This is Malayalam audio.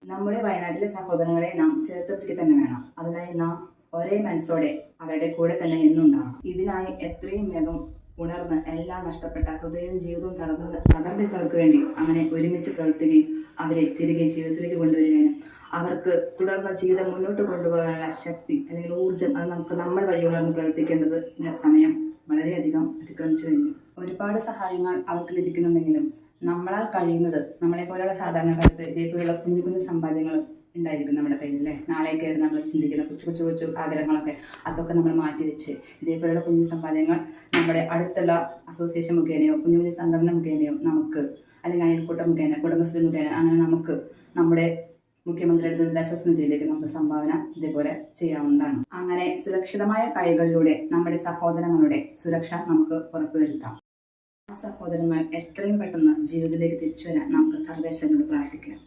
നമ്മുടെ വയനാട്ടിലെ സഹോദരങ്ങളെ നാം ചേർത്ത് പിടിക്കുക തന്നെ വേണം. അതിനായി നാം ഒരേ മനസ്സോടെ അവരുടെ കൂടെ തന്നെ എന്നുണ്ടാവണം. ഇതിനായി എത്രയും വേഗം ഉണർന്ന് എല്ലാം നഷ്ടപ്പെട്ട ഹൃദയവും ജീവിതവും തകർന്നവർക്ക് വേണ്ടി അങ്ങനെ ഒരുമിച്ച് പ്രവർത്തിക്കുകയും അവരെ തിരികെ ജീവിതത്തിലേക്ക് കൊണ്ടുവരികയും അവർക്ക് തുടർന്ന ജീവിതം മുന്നോട്ട് കൊണ്ടുപോകാനുള്ള ശക്തി അല്ലെങ്കിൽ ഊർജം അത് നമ്മൾ വഴി ഉണർന്ന് പ്രവർത്തിക്കേണ്ടത് സമയം വളരെയധികം അതിക്രമിച്ചു കഴിഞ്ഞു. ഒരുപാട് സഹായങ്ങൾ അവർക്ക് ലഭിക്കുന്നുണ്ടെങ്കിലും നമ്മളാൽ കഴിയുന്നത് നമ്മളെ പോലെയുള്ള സാധാരണക്കാർക്ക് ഇതേപോലെയുള്ള കുഞ്ഞു കുഞ്ഞു സമ്പാദ്യങ്ങൾ ഉണ്ടായിരിക്കും നമ്മുടെ കയ്യിൽ അല്ലേ. നാളേക്കായിട്ട് നമ്മൾ ചിന്തിക്കുന്ന കൊച്ചു കൊച്ചു ആഗ്രഹങ്ങളൊക്കെ അതൊക്കെ നമ്മൾ മാറ്റി വെച്ച് ഇതേപോലെയുള്ള കുഞ്ഞു സമ്പാദ്യങ്ങൾ നമ്മുടെ അടുത്തുള്ള അസോസിയേഷൻ മുഖേനയോ കുഞ്ഞു കുഞ്ഞു സംഘടന മുഖേനയോ നമുക്ക് അല്ലെങ്കിൽ അയൽക്കൂട്ടം മുഖേന കുടുംബശ്രീ മുഖേന അങ്ങനെ നമുക്ക് നമ്മുടെ മുഖ്യമന്ത്രിയുടെ ദുരിതാശ്വാസ നിധിയിലേക്ക് നമുക്ക് സംഭാവന ഇതേപോലെ ചെയ്യാവുന്നതാണ്. അങ്ങനെ സുരക്ഷിതമായ കൈകളിലൂടെ നമ്മുടെ സഹോദരങ്ങളുടെ സുരക്ഷ നമുക്ക് ഉറപ്പുവരുത്താം. ആ സഹോദരങ്ങൾ എത്രയും പെട്ടെന്ന് ജീവിതത്തിലേക്ക് തിരിച്ചു വരാൻ നമുക്ക് സർവേശ്വരനോട് പ്രാർത്ഥിക്കാം.